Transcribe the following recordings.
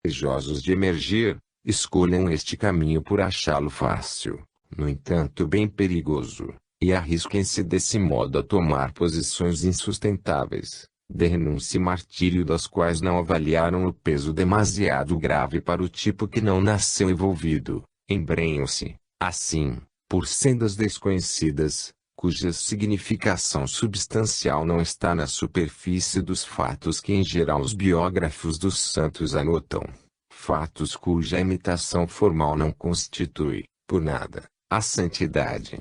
desejosos de emergir, escolham este caminho por achá-lo fácil, no entanto bem perigoso, e arrisquem-se desse modo a tomar posições insustentáveis, de renúncia e martírio das quais não avaliaram o peso demasiado grave para o tipo que não nasceu envolvido. Embrenham-se, assim, por sendas desconhecidas, cuja significação substancial não está na superfície dos fatos que em geral os biógrafos dos santos anotam. Fatos cuja imitação formal não constitui, por nada, a santidade.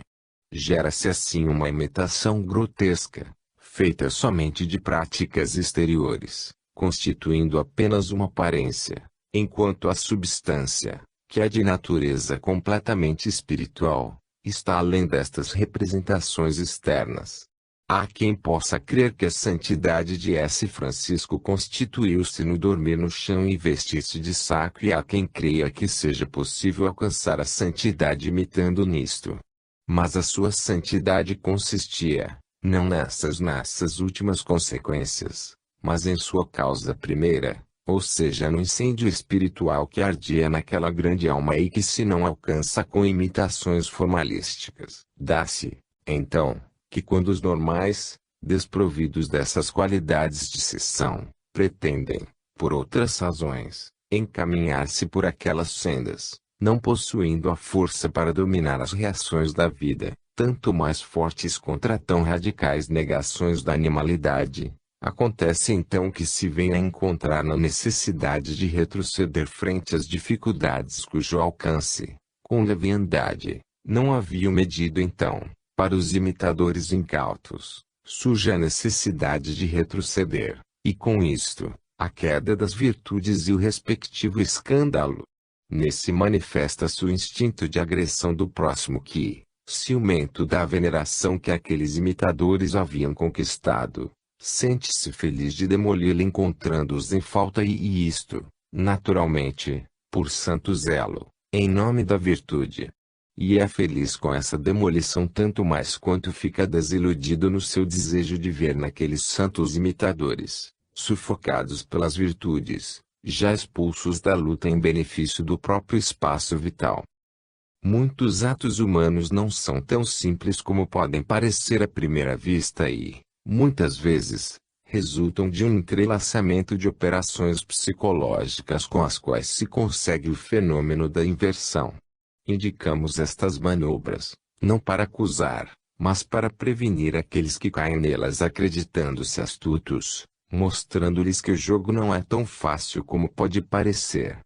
Gera-se assim uma imitação grotesca, feita somente de práticas exteriores, constituindo apenas uma aparência, enquanto a substância, que é de natureza completamente espiritual, está além destas representações externas. Há quem possa crer que a santidade de S. Francisco constituiu-se no dormir no chão e vestir-se de saco, e há quem creia que seja possível alcançar a santidade imitando nisto. Mas a sua santidade consistia, não nessas últimas consequências, mas em sua causa primeira, ou seja no incêndio espiritual que ardia naquela grande alma e que se não alcança com imitações formalísticas. Dá-se, então, que quando os normais, desprovidos dessas qualidades de seção, pretendem, por outras razões, encaminhar-se por aquelas sendas, não possuindo a força para dominar as reações da vida, tanto mais fortes contra tão radicais negações da animalidade, acontece então que se vem a encontrar na necessidade de retroceder frente às dificuldades cujo alcance, com leviandade, não haviam medido então. Para os imitadores incautos, surge a necessidade de retroceder, e com isto, a queda das virtudes e o respectivo escândalo. Nesse manifesta-se o instinto de agressão do próximo que, ciumento da veneração que aqueles imitadores haviam conquistado, sente-se feliz de demoli-lo encontrando-os em falta e isto, naturalmente, por santo zelo, em nome da virtude. E é feliz com essa demolição tanto mais quanto fica desiludido no seu desejo de ver naqueles santos imitadores, sufocados pelas virtudes, já expulsos da luta em benefício do próprio espaço vital. Muitos atos humanos não são tão simples como podem parecer à primeira vista e, muitas vezes, resultam de um entrelaçamento de operações psicológicas com as quais se consegue o fenômeno da inversão. Indicamos estas manobras, não para acusar, mas para prevenir aqueles que caem nelas acreditando-se astutos, mostrando-lhes que o jogo não é tão fácil como pode parecer.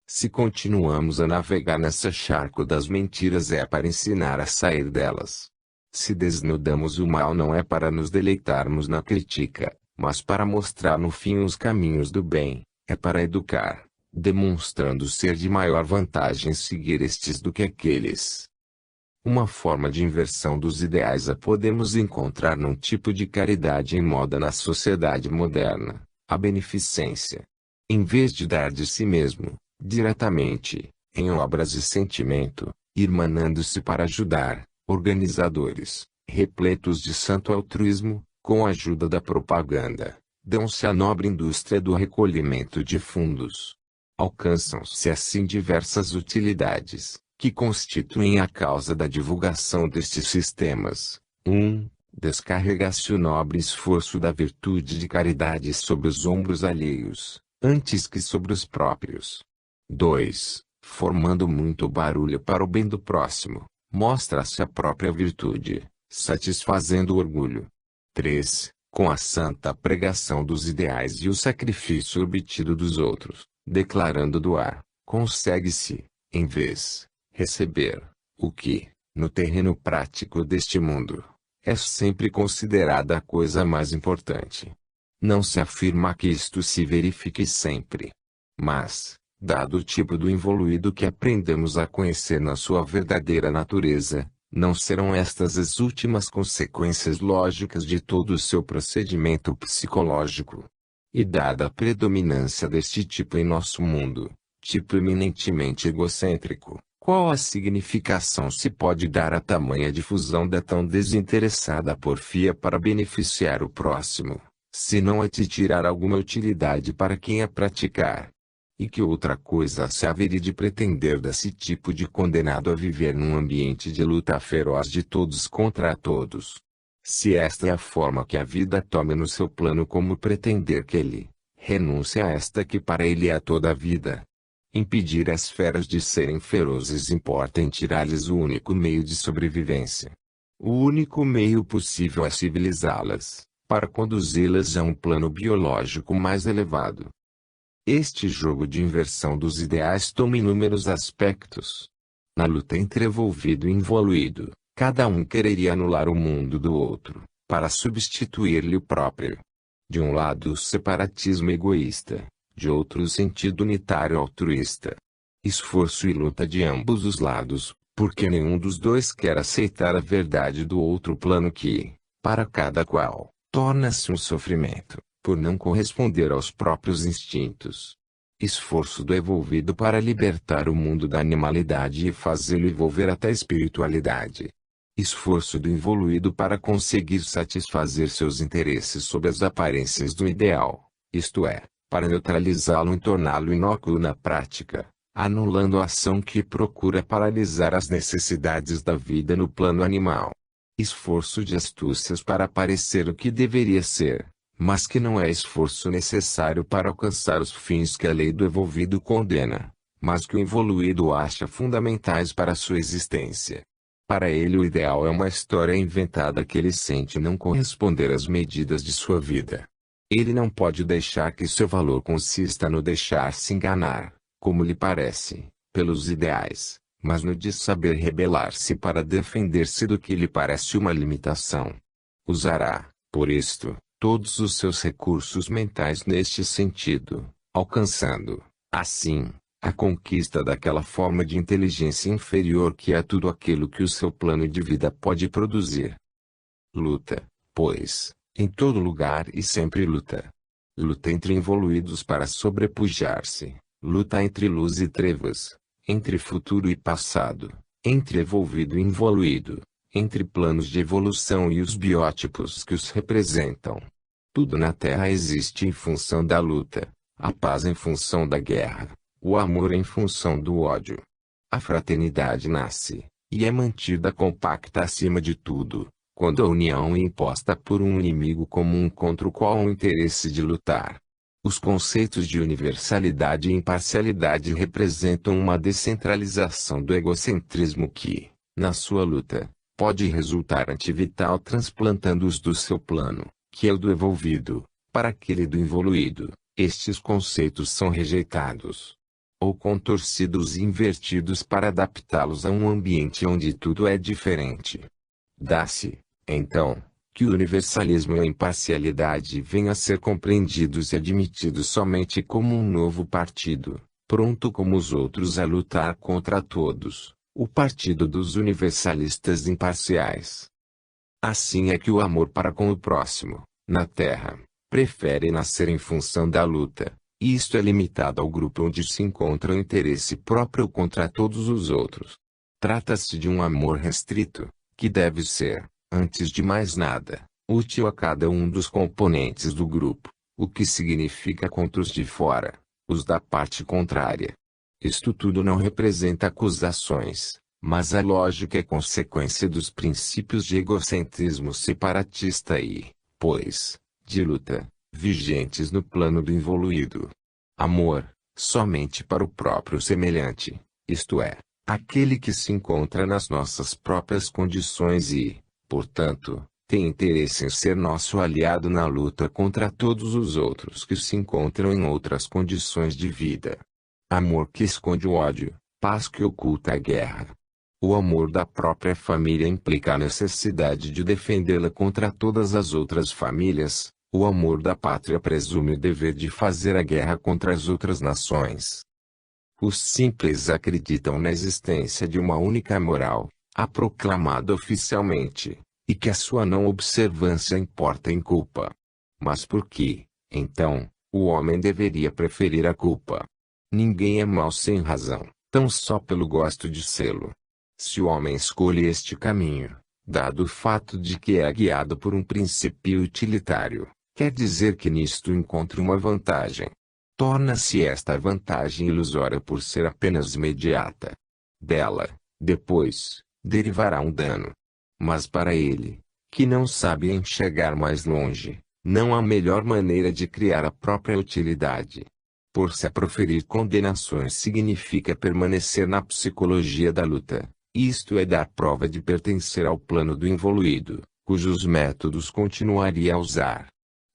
Se continuamos a navegar nessa charco das mentiras é para ensinar a sair delas. Se desnudamos o mal não é para nos deleitarmos na crítica, mas para mostrar no fim os caminhos do bem, é para educar, demonstrando ser de maior vantagem seguir estes do que aqueles. Uma forma de inversão dos ideais a podemos encontrar num tipo de caridade em moda na sociedade moderna, a beneficência. Em vez de dar de si mesmo, diretamente, em obras de sentimento, irmanando-se para ajudar, organizadores, repletos de santo altruísmo, com a ajuda da propaganda, dão-se à nobre indústria do recolhimento de fundos. Alcançam-se assim diversas utilidades, que constituem a causa da divulgação destes sistemas. 1. Descarrega-se o nobre esforço da virtude de caridade sobre os ombros alheios, antes que sobre os próprios. 2. Formando muito barulho para o bem do próximo, mostra-se a própria virtude, satisfazendo o orgulho. 3. Com a santa pregação dos ideais e o sacrifício obtido dos outros, declarando doar, consegue-se, em vez, receber, o que, no terreno prático deste mundo, é sempre considerada a coisa mais importante. Não se afirma que isto se verifique sempre. Mas, dado o tipo do involuído que aprendemos a conhecer na sua verdadeira natureza, não serão estas as últimas consequências lógicas de todo o seu procedimento psicológico. E dada a predominância deste tipo em nosso mundo, tipo eminentemente egocêntrico, qual a significação se pode dar à tamanha difusão da tão desinteressada porfia para beneficiar o próximo, se não a te tirar alguma utilidade para quem a praticar? E que outra coisa se haveria de pretender desse tipo de condenado a viver num ambiente de luta feroz de todos contra todos? Se esta é a forma que a vida tome no seu plano, como pretender que ele renuncie a esta que para ele é toda a vida? Impedir as feras de serem ferozes importa em tirar-lhes o único meio de sobrevivência. O único meio possível é civilizá-las, para conduzi-las a um plano biológico mais elevado. Este jogo de inversão dos ideais toma inúmeros aspectos. Na luta entre evolvido e involuído, cada um quereria anular o mundo do outro, para substituir-lhe o próprio. De um lado o separatismo egoísta, de outro o sentido unitário altruísta. Esforço e luta de ambos os lados, porque nenhum dos dois quer aceitar a verdade do outro plano que, para cada qual, torna-se um sofrimento, por não corresponder aos próprios instintos. Esforço do evolvido para libertar o mundo da animalidade e fazê-lo evolver até a espiritualidade. Esforço do involuído para conseguir satisfazer seus interesses sob as aparências do ideal, isto é, para neutralizá-lo e torná-lo inócuo na prática, anulando a ação que procura paralisar as necessidades da vida no plano animal. Esforço de astúcias para parecer o que deveria ser, mas que não é esforço necessário para alcançar os fins que a lei do evolvido condena, mas que o evoluído acha fundamentais para sua existência. Para ele o ideal é uma história inventada que ele sente não corresponder às medidas de sua vida. Ele não pode deixar que seu valor consista no deixar-se enganar, como lhe parece, pelos ideais, mas no de saber rebelar-se para defender-se do que lhe parece uma limitação. Usará, por isto, todos os seus recursos mentais neste sentido, alcançando, assim, a conquista daquela forma de inteligência inferior que é tudo aquilo que o seu plano de vida pode produzir. Luta, pois, em todo lugar e sempre luta. Luta entre evoluídos para sobrepujar-se, luta entre luz e trevas, entre futuro e passado, entre evolvido e involuído, entre planos de evolução e os biótipos que os representam. Tudo na Terra existe em função da luta, a paz em função da guerra, o amor em função do ódio. A fraternidade nasce, e é mantida compacta acima de tudo, quando a união é imposta por um inimigo comum contra o qual há o interesse de lutar. Os conceitos de universalidade e imparcialidade representam uma descentralização do egocentrismo que, na sua luta, pode resultar antivital transplantando-os do seu plano, que é o do evolvido, para aquele do involuído. Estes conceitos são rejeitados, ou contorcidos e invertidos para adaptá-los a um ambiente onde tudo é diferente. Dá-se, então, que o universalismo e a imparcialidade venham a ser compreendidos e admitidos somente como um novo partido, pronto como os outros a lutar contra todos, o partido dos universalistas imparciais. Assim é que o amor para com o próximo, na Terra, prefere nascer em função da luta, e isto é limitado ao grupo onde se encontra o interesse próprio contra todos os outros. Trata-se de um amor restrito, que deve ser, antes de mais nada, útil a cada um dos componentes do grupo, o que significa contra os de fora, os da parte contrária. Isto tudo não representa acusações, mas a lógica é consequência dos princípios de egocentrismo separatista e, pois, de luta, vigentes no plano do involuído. Amor, somente para o próprio semelhante, isto é, aquele que se encontra nas nossas próprias condições e, portanto, tem interesse em ser nosso aliado na luta contra todos os outros que se encontram em outras condições de vida. Amor que esconde o ódio, paz que oculta a guerra. O amor da própria família implica a necessidade de defendê-la contra todas as outras famílias. O amor da pátria presume o dever de fazer a guerra contra as outras nações. Os simples acreditam na existência de uma única moral, a proclamada oficialmente, e que a sua não observância importa em culpa. Mas por que, então, o homem deveria preferir a culpa? Ninguém é mau sem razão, tão só pelo gosto de sê-lo. Se o homem escolhe este caminho, dado o fato de que é guiado por um princípio utilitário, quer dizer que nisto encontra uma vantagem. torna-se esta vantagem ilusória por ser apenas imediata. Dela, depois, derivará um dano. Mas para ele, que não sabe enxergar mais longe, não há melhor maneira de criar a própria utilidade. Por se proferir condenações significa permanecer na psicologia da luta, isto é dar prova de pertencer ao plano do involuído, cujos métodos continuaria a usar.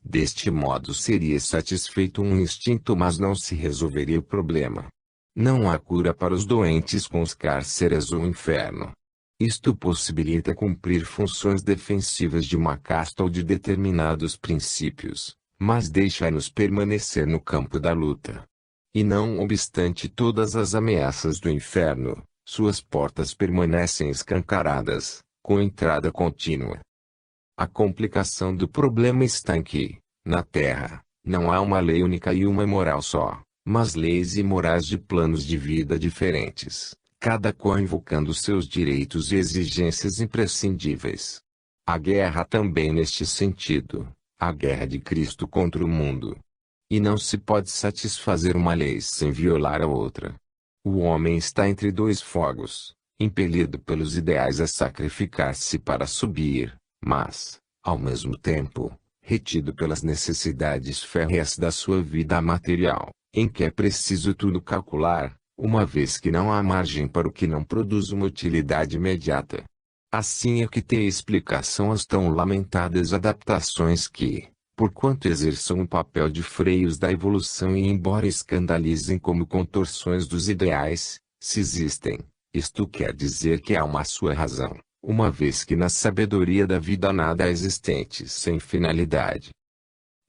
Deste modo seria satisfeito um instinto, mas não se resolveria o problema. Não há cura para os doentes com os cárceres ou inferno. Isto possibilita cumprir funções defensivas de uma casta ou de determinados princípios, mas deixa-nos permanecer no campo da luta. E não obstante todas as ameaças do inferno, suas portas permanecem escancaradas, com entrada contínua. A complicação do problema está em que, na Terra, não há uma lei única e uma moral só, mas leis e morais de planos de vida diferentes, cada qual invocando seus direitos e exigências imprescindíveis. A guerra também neste sentido, a guerra de Cristo contra o mundo. E não se pode satisfazer uma lei sem violar a outra. O homem está entre dois fogos, impelido pelos ideais a sacrificar-se para subir, mas, ao mesmo tempo, retido pelas necessidades férreas da sua vida material, em que é preciso tudo calcular, uma vez que não há margem para o que não produz uma utilidade imediata. Assim é que tem explicação as tão lamentadas adaptações que, porquanto exerçam o papel de freios da evolução e embora escandalizem como contorções dos ideais, se existem, isto quer dizer que há uma sua razão, uma vez que na sabedoria da vida nada há existente sem finalidade.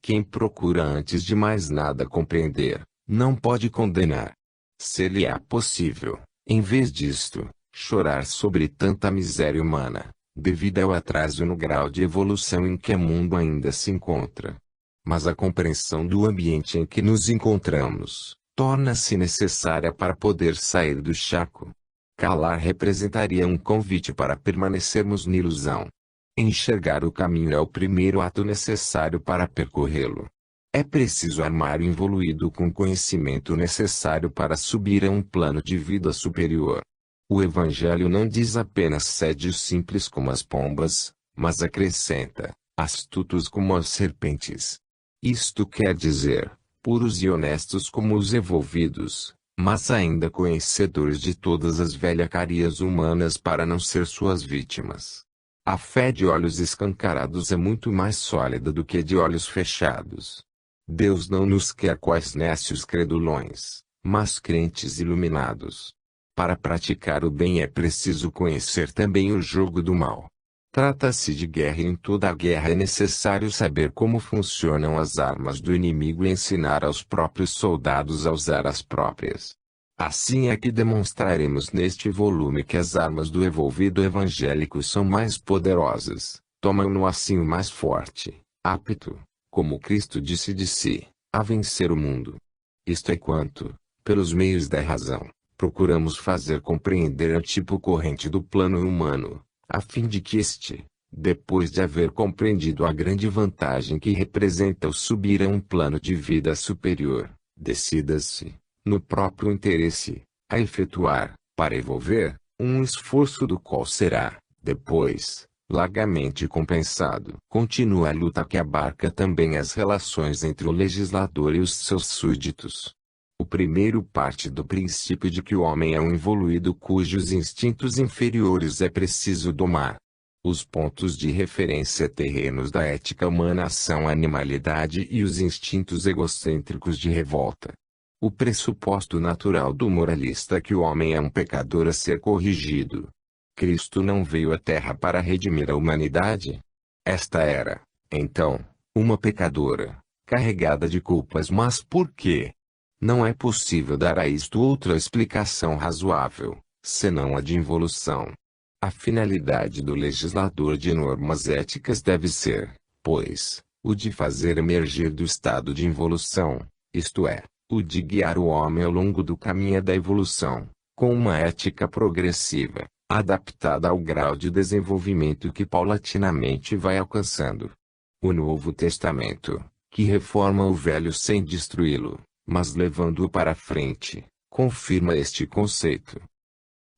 Quem procura antes de mais nada compreender, não pode condenar. Se lhe é possível, em vez disto, chorar sobre tanta miséria humana, devido ao atraso no grau de evolução em que o mundo ainda se encontra. Mas a compreensão do ambiente em que nos encontramos, torna-se necessária para poder sair do charco. Calar representaria um convite para permanecermos na ilusão. Enxergar o caminho é o primeiro ato necessário para percorrê-lo. É preciso armar o involuído com o conhecimento necessário para subir a um plano de vida superior. O Evangelho não diz apenas sede simples como as pombas, mas acrescenta, astutos como as serpentes. Isto quer dizer, puros e honestos como os envolvidos, mas ainda conhecedores de todas as velhacarias humanas para não ser suas vítimas. A fé de olhos escancarados é muito mais sólida do que a de olhos fechados. Deus não nos quer quais nécios credulões, mas crentes iluminados. Para praticar o bem é preciso conhecer também o jogo do mal. Trata-se de guerra e em toda a guerra é necessário saber como funcionam as armas do inimigo e ensinar aos próprios soldados a usar as próprias. Assim é que demonstraremos neste volume que as armas do envolvido evangélico são mais poderosas, tomam-no assim o mais forte, apto, como Cristo disse de si, a vencer o mundo. Isto é quanto, pelos meios da razão, procuramos fazer compreender o tipo corrente do plano humano, a fim de que este, depois de haver compreendido a grande vantagem que representa o subir a um plano de vida superior, decida-se, no próprio interesse, a efetuar, para evolver, um esforço do qual será, depois, largamente compensado. Continua a luta que abarca também as relações entre o legislador e os seus súditos. O primeiro parte do princípio de que o homem é um evoluído cujos instintos inferiores é preciso domar. Os pontos de referência terrenos da ética humana são a animalidade e os instintos egocêntricos de revolta. O pressuposto natural do moralista é que o homem é um pecador a ser corrigido. Cristo não veio à Terra para redimir a humanidade? Esta era, então, uma pecadora, carregada de culpas, mas por quê? Não é possível dar a isto outra explicação razoável, senão a de involução. A finalidade do legislador de normas éticas deve ser, pois, o de fazer emergir do estado de involução, isto é, o de guiar o homem ao longo do caminho da evolução, com uma ética progressiva, adaptada ao grau de desenvolvimento que paulatinamente vai alcançando. O Novo Testamento, que reforma o Velho sem destruí-lo, mas levando-o para frente, confirma este conceito.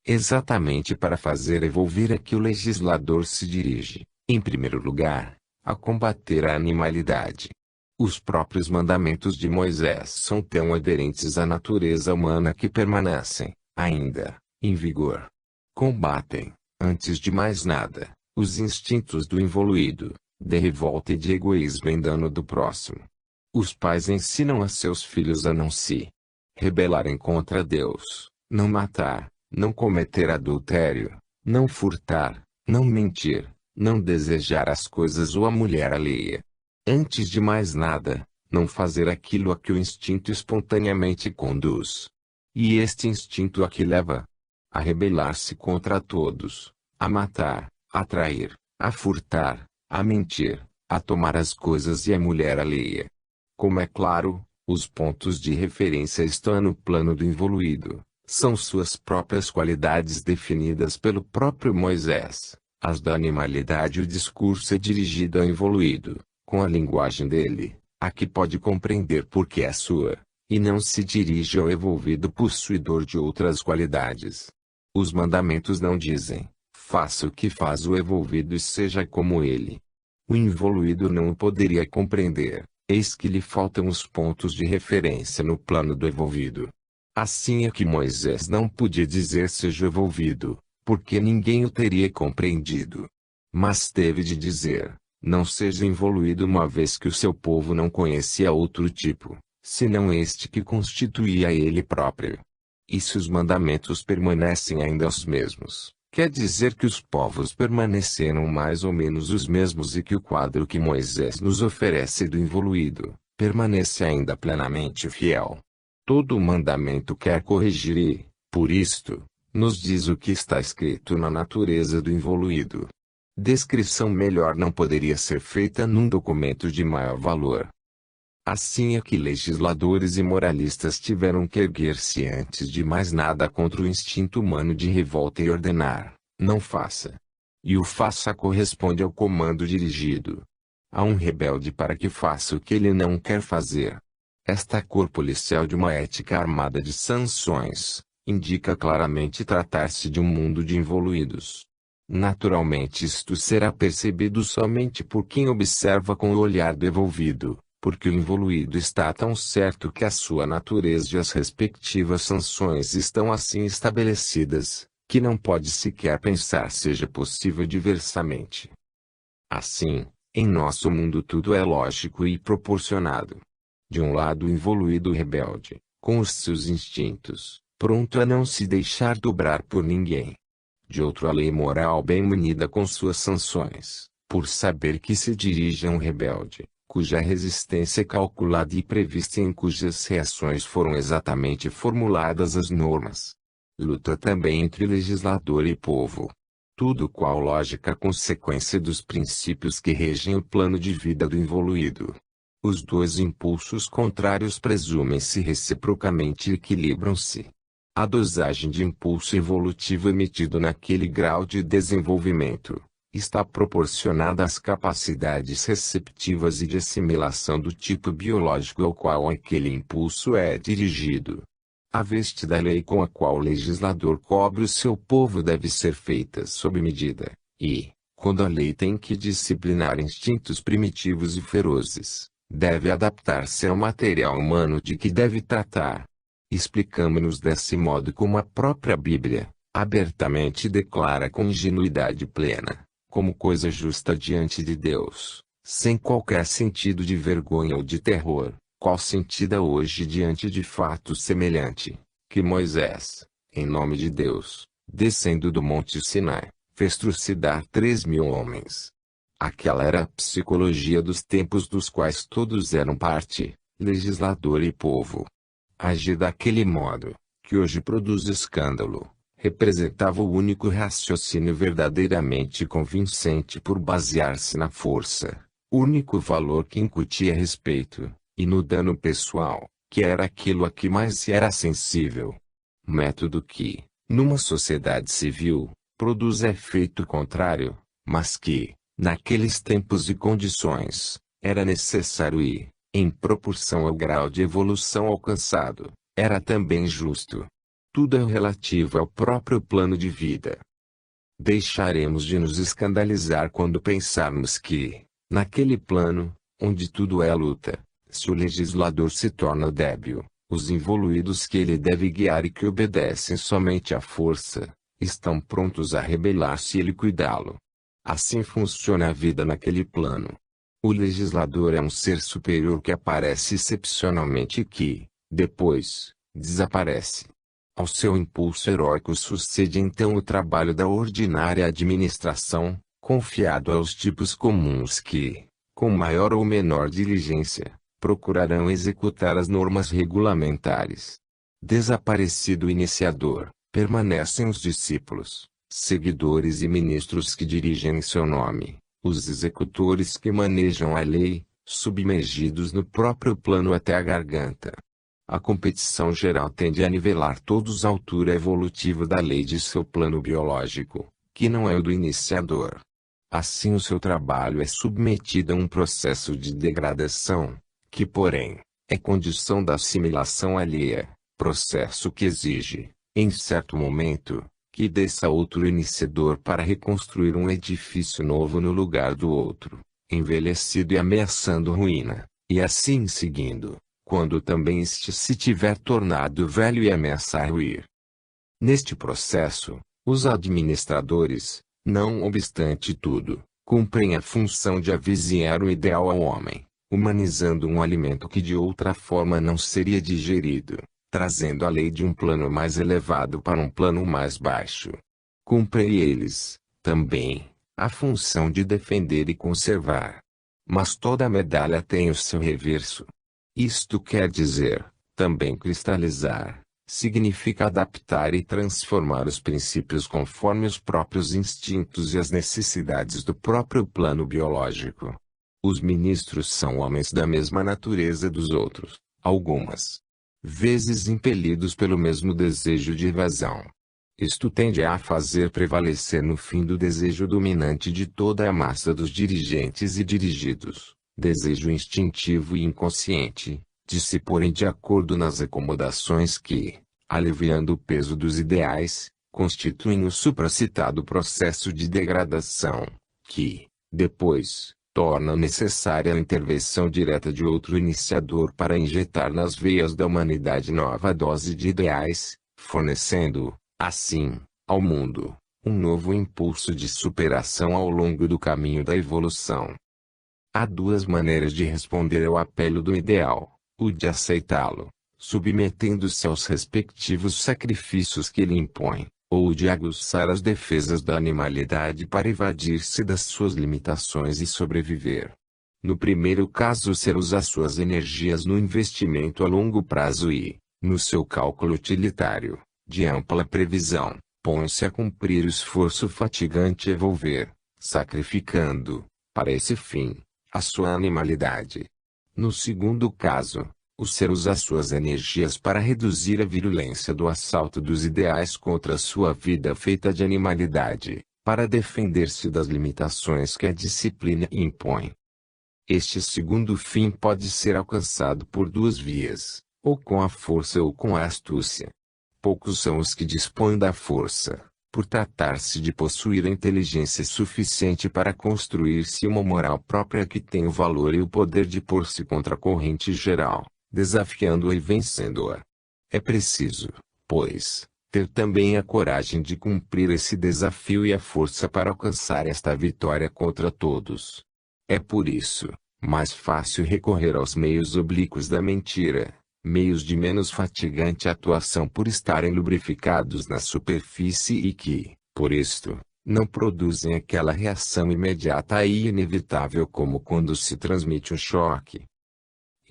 Exatamente para fazer evoluir é que o legislador se dirige, em primeiro lugar, a combater a animalidade. Os próprios mandamentos de Moisés são tão aderentes à natureza humana que permanecem, ainda, em vigor. Combatem, antes de mais nada, os instintos do involuído, de revolta e de egoísmo em dano do próximo. Os pais ensinam a seus filhos a não se rebelarem contra Deus, não matar, não cometer adultério, não furtar, não mentir, não desejar as coisas ou a mulher alheia. Antes de mais nada, não fazer aquilo a que o instinto espontaneamente conduz. E este instinto a que leva? A rebelar-se contra todos, a matar, a trair, a furtar, a mentir, a tomar as coisas e a mulher alheia. Como é claro, os pontos de referência estão no plano do involuído, são suas próprias qualidades definidas pelo próprio Moisés, as da animalidade. O discurso é dirigido ao involuído, com a linguagem dele, a que pode compreender porque é sua, e não se dirige ao envolvido possuidor de outras qualidades. Os mandamentos não dizem, faça o que faz o envolvido e seja como ele. O involuído não o poderia compreender, eis que lhe faltam os pontos de referência no plano do envolvido. Assim é que Moisés não podia dizer seja envolvido, porque ninguém o teria compreendido. Mas teve de dizer, não seja involuído, uma vez que o seu povo não conhecia outro tipo, senão este que constituía ele próprio. E se os mandamentos permanecem ainda os mesmos, quer dizer que os povos permaneceram mais ou menos os mesmos e que o quadro que Moisés nos oferece do involuído, permanece ainda plenamente fiel. Todo mandamento quer corrigir e, por isto, nos diz o que está escrito na natureza do involuído. Descrição melhor não poderia ser feita num documento de maior valor. Assim é que legisladores e moralistas tiveram que erguer-se antes de mais nada contra o instinto humano de revolta e ordenar, não faça. E o faça corresponde ao comando dirigido a um rebelde para que faça o que ele não quer fazer. Esta cor policial de uma ética armada de sanções, indica claramente tratar-se de um mundo de involuídos. Naturalmente isto será percebido somente por quem observa com o olhar do envolvido, porque o involuído está tão certo que a sua natureza e as respectivas sanções estão assim estabelecidas, que não pode sequer pensar seja possível diversamente. Assim, em nosso mundo tudo é lógico e proporcionado. De um lado o involuído rebelde, com os seus instintos, pronto a não se deixar dobrar por ninguém. De outro a lei moral bem munida com suas sanções, por saber que se dirige a um rebelde, cuja resistência é calculada e prevista e em cujas reações foram exatamente formuladas as normas. Luta também entre legislador e povo. Tudo qual lógica consequência dos princípios que regem o plano de vida do involuído. Os dois impulsos contrários presumem-se reciprocamente e equilibram-se. A dosagem de impulso evolutivo emitido naquele grau de desenvolvimento está proporcionada às capacidades receptivas e de assimilação do tipo biológico ao qual aquele impulso é dirigido. A veste da lei com a qual o legislador cobre o seu povo deve ser feita sob medida, e, quando a lei tem que disciplinar instintos primitivos e ferozes, deve adaptar-se ao material humano de que deve tratar. Explicamos-nos desse modo como a própria Bíblia, abertamente declara com ingenuidade plena, como coisa justa diante de Deus, sem qualquer sentido de vergonha ou de terror, qual sentida hoje diante de fato semelhante, que Moisés, em nome de Deus, descendo do monte Sinai, fez trucidar 3.000 homens. Aquela era a psicologia dos tempos dos quais todos eram parte, legislador e povo. Agir daquele modo, que hoje produz escândalo, representava o único raciocínio verdadeiramente convincente por basear-se na força, único valor que incutia respeito, e no dano pessoal, que era aquilo a que mais se era sensível. Método que, numa sociedade civil, produz efeito contrário, mas que, naqueles tempos e condições, era necessário e, em proporção ao grau de evolução alcançado, era também justo. Tudo é relativo ao próprio plano de vida. Deixaremos de nos escandalizar quando pensarmos que, naquele plano, onde tudo é luta, se o legislador se torna débil, os involuídos que ele deve guiar e que obedecem somente à força, estão prontos a rebelar-se e ele cuidá-lo. Assim funciona a vida naquele plano. O legislador é um ser superior que aparece excepcionalmente e que, depois, desaparece. Ao seu impulso heróico sucede então o trabalho da ordinária administração, confiado aos tipos comuns que, com maior ou menor diligência, procurarão executar as normas regulamentares. Desaparecido o iniciador, permanecem os discípulos, seguidores e ministros que dirigem em seu nome, os executores que manejam a lei, submergidos no próprio plano até a garganta. A competição geral tende a nivelar todos à altura evolutiva da lei de seu plano biológico, que não é o do iniciador. Assim o seu trabalho é submetido a um processo de degradação, que porém, é condição da assimilação alheia, processo que exige, em certo momento, que desça outro iniciador para reconstruir um edifício novo no lugar do outro, envelhecido e ameaçando ruína, e assim seguindo, quando também este se tiver tornado velho e ameaçar ruir. Neste processo, os administradores, não obstante tudo, cumprem a função de avizinhar o ideal ao homem, humanizando um alimento que de outra forma não seria digerido, trazendo a lei de um plano mais elevado para um plano mais baixo. Cumprem eles, também, a função de defender e conservar. Mas toda medalha tem o seu reverso. Isto quer dizer, também cristalizar, significa adaptar e transformar os princípios conforme os próprios instintos e as necessidades do próprio plano biológico. Os ministros são homens da mesma natureza dos outros, algumas vezes impelidos pelo mesmo desejo de evasão. Isto tende a fazer prevalecer no fim do desejo dominante de toda a massa dos dirigentes e dirigidos, desejo instintivo e inconsciente, de se porem de acordo nas acomodações que, aliviando o peso dos ideais, constituem o supracitado processo de degradação, que, depois, torna necessária a intervenção direta de outro iniciador para injetar nas veias da humanidade nova dose de ideais, fornecendo, assim, ao mundo, um novo impulso de superação ao longo do caminho da evolução. Há duas maneiras de responder ao apelo do ideal: o de aceitá-lo, submetendo-se aos respectivos sacrifícios que ele impõe, ou o de aguçar as defesas da animalidade para evadir-se das suas limitações e sobreviver. No primeiro caso, o ser usa suas energias no investimento a longo prazo e, no seu cálculo utilitário, de ampla previsão, põe-se a cumprir o esforço fatigante e evolver, sacrificando, para esse fim, a sua animalidade. No segundo caso, o ser usa suas energias para reduzir a virulência do assalto dos ideais contra a sua vida feita de animalidade, para defender-se das limitações que a disciplina impõe. Este segundo fim pode ser alcançado por duas vias, ou com a força ou com a astúcia. Poucos são os que dispõem da força, por tratar-se de possuir a inteligência suficiente para construir-se uma moral própria que tem o valor e o poder de pôr-se contra a corrente geral, desafiando-a e vencendo-a. É preciso, pois, ter também a coragem de cumprir esse desafio e a força para alcançar esta vitória contra todos. É por isso, mais fácil recorrer aos meios oblíquos da mentira, meios de menos fatigante atuação por estarem lubrificados na superfície e que, por isto, não produzem aquela reação imediata e inevitável como quando se transmite um choque.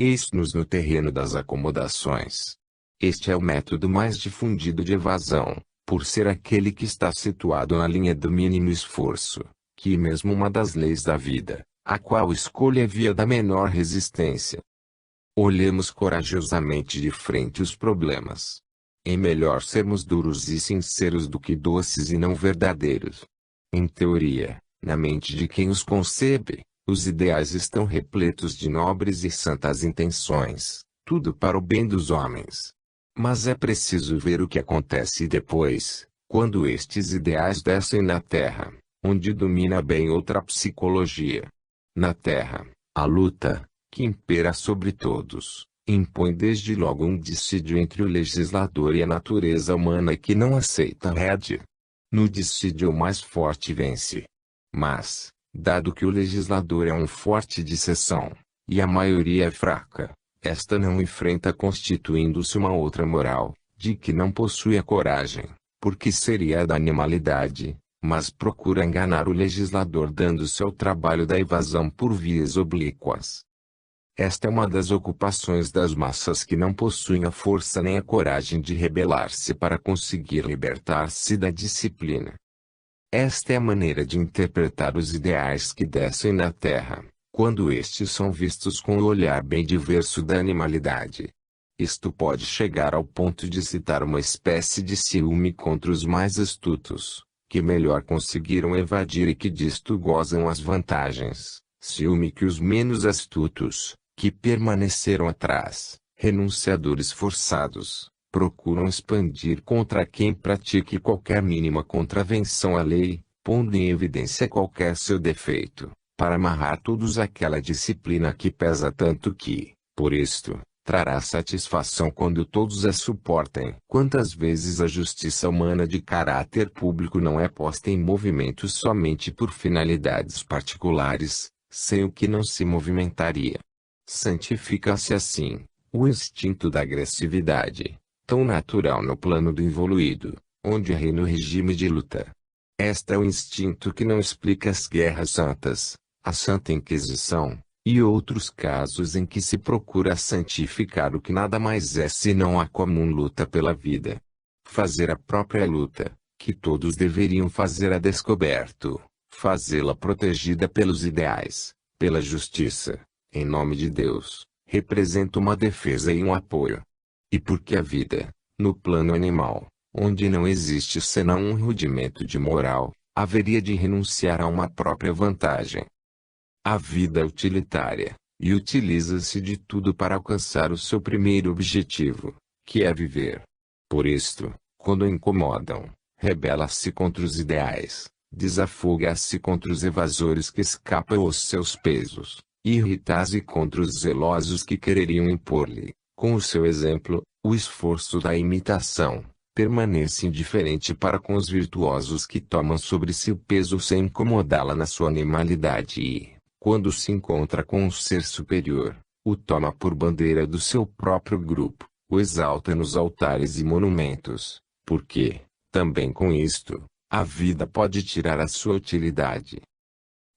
Eis-nos no terreno das acomodações. Este é o método mais difundido de evasão, por ser aquele que está situado na linha do mínimo esforço, que é mesmo uma das leis da vida, a qual escolhe a via da menor resistência. Olhemos corajosamente de frente os problemas. É melhor sermos duros e sinceros do que doces e não verdadeiros. Em teoria, na mente de quem os concebe, Os ideais estão repletos de nobres e santas intenções, tudo para o bem dos homens. Mas é preciso ver o que acontece depois, quando estes ideais descem na Terra, onde domina bem outra psicologia. Na Terra, a luta, que impera sobre todos, impõe desde logo um dissídio entre o legislador e a natureza humana que não aceita a rédea. No dissídio o mais forte vence. Mas, dado que o legislador é um forte de seção, e a maioria é fraca, esta não enfrenta constituindo-se uma outra moral, de que não possui a coragem, porque seria a da animalidade, mas procura enganar o legislador dando-se ao trabalho da evasão por vias oblíquas. Esta é uma das ocupações das massas que não possuem a força nem a coragem de rebelar-se para conseguir libertar-se da disciplina. Esta é a maneira de interpretar os ideais que descem na Terra, quando estes são vistos com o olhar bem diverso da animalidade. Isto pode chegar ao ponto de citar uma espécie de ciúme contra os mais astutos, que melhor conseguiram evadir e que disto gozam as vantagens, ciúme que os menos astutos, que permaneceram atrás, renunciadores forçados, procuram expandir contra quem pratique qualquer mínima contravenção à lei, pondo em evidência qualquer seu defeito, para amarrar todos àquela disciplina que pesa tanto que, por isto, trará satisfação quando todos a suportem. Quantas vezes a justiça humana de caráter público não é posta em movimento somente por finalidades particulares, sem o que não se movimentaria. Santifica-se assim o instinto da agressividade, tão natural no plano do evoluído, onde reina o regime de luta. Este é o instinto que não explica as guerras santas, a Santa Inquisição, e outros casos em que se procura santificar o que nada mais é senão a comum luta pela vida. Fazer a própria luta, que todos deveriam fazer a descoberto, fazê-la protegida pelos ideais, pela justiça, em nome de Deus, representa uma defesa e um apoio. E porque a vida, no plano animal, onde não existe senão um rudimento de moral, haveria de renunciar a uma própria vantagem. A vida é utilitária, e utiliza-se de tudo para alcançar o seu primeiro objetivo, que é viver. Por isto, quando incomodam, rebela-se contra os ideais, desafoga-se contra os evasores que escapam aos seus pesos, irrita-se contra os zelosos que quereriam impor-lhe, com o seu exemplo, o esforço da imitação, permanece indiferente para com os virtuosos que tomam sobre si o peso sem incomodá-la na sua animalidade e, quando se encontra com um ser superior, o toma por bandeira do seu próprio grupo, o exalta nos altares e monumentos, porque, também com isto, a vida pode tirar a sua utilidade.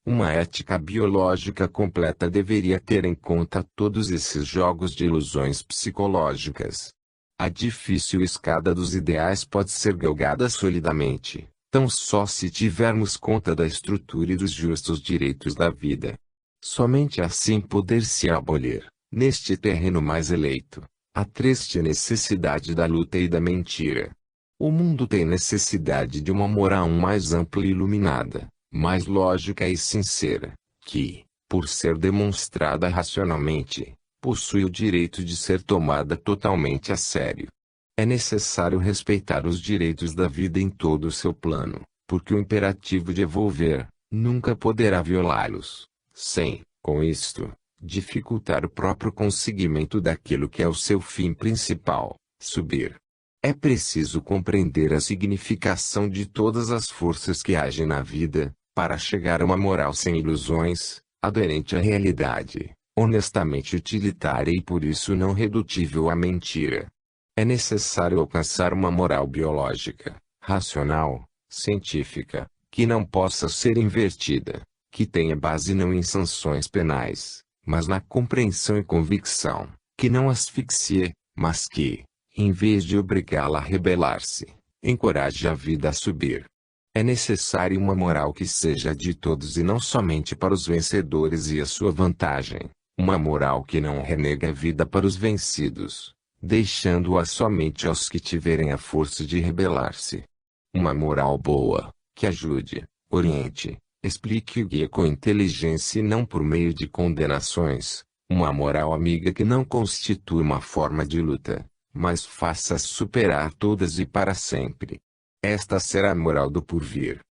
Uma ética biológica completa deveria ter em conta todos esses jogos de ilusões psicológicas. A difícil escada dos ideais pode ser galgada solidamente, tão só se tivermos conta da estrutura e dos justos direitos da vida. Somente assim poder-se abolir, neste terreno mais eleito, a triste necessidade da luta e da mentira. O mundo tem necessidade de uma moral mais ampla e iluminada, mais lógica e sincera, que, por ser demonstrada racionalmente, possui o direito de ser tomada totalmente a sério. É necessário respeitar os direitos da vida em todo o seu plano, porque o imperativo de evolver, nunca poderá violá-los, sem, com isto, dificultar o próprio conseguimento daquilo que é o seu fim principal, subir. É preciso compreender a significação de todas as forças que agem na vida, para chegar a uma moral sem ilusões, aderente à realidade, honestamente utilitária e por isso não redutível à mentira. É necessário alcançar uma moral biológica, racional, científica, que não possa ser invertida, que tenha base não em sanções penais, mas na compreensão e convicção, que não asfixie, mas que, em vez de obrigá-la a rebelar-se, encoraje a vida a subir. É necessário uma moral que seja de todos e não somente para os vencedores e a sua vantagem, uma moral que não renega a vida para os vencidos, deixando-a somente aos que tiverem a força de rebelar-se. Uma moral boa, que ajude, oriente, Explique e guie com inteligência e não por meio de condenações, uma moral amiga que não constitui uma forma de luta, mas faça superar todas e para sempre. Esta será a moral do porvir.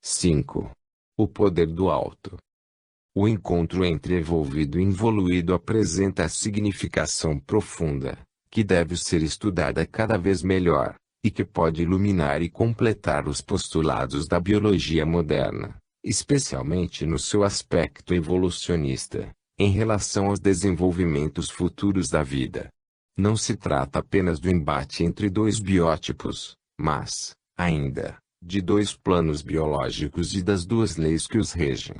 5. O poder do alto. O encontro entre evolvido e involuído apresenta a significação profunda, que deve ser estudada cada vez melhor, e que pode iluminar e completar os postulados da biologia moderna, especialmente no seu aspecto evolucionista, em relação aos desenvolvimentos futuros da vida. Não se trata apenas do embate entre dois biótipos, mas, ainda, de dois planos biológicos e das duas leis que os regem.